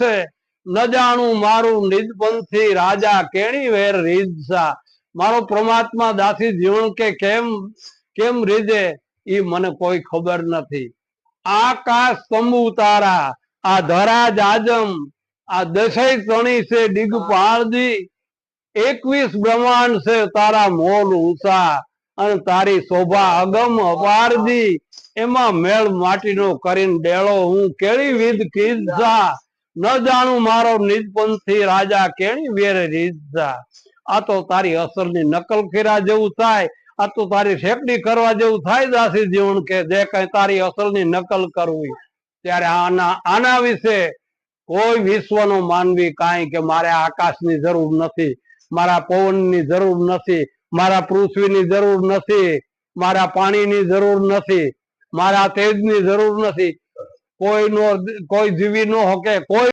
છે ન જાણું મારું નિજપંથી રાજા કેણી વેર રીઝસા। મારો પરમાત્મા દાસી જીવન કે કેમ કેમ રીઝે ઈ મને કોઈ ખબર નથી। આકાશ તંબુ તારા આ ધરાજ આજમ આ દશય તણી છે દિગપાળજી। 21 બ્રહ્માંડ છે તારા મોલ ઊંચા અને તારી શોભા અગમ અપારજી। એમાં મેળ માટીનો કરીને ડેળો હું કેળી વિધ કીધા ન જાણું મારો નિજપંથી રાજા કેણી વેર રીઝસા। આ તો તારી અસલની નકલ કર્યા જેવું થાય, આ તો તારી શેકડી કરવા જેવું થાય દાસી જીવન કે જે કઈ તારી અસલની નકલ કરવી। ત્યારે આના વિશે કોઈ વિશ્વનો માનવી કાંઈ કે મારે આકાશની જરૂર નથી, મારા પવનની જરૂર નથી, મારા પૃથ્વીની જરૂર નથી, મારા પાણીની જરૂર નથી, મારા તેજની જરૂર નથી। કોઈ જીવી નો હકે, કોઈ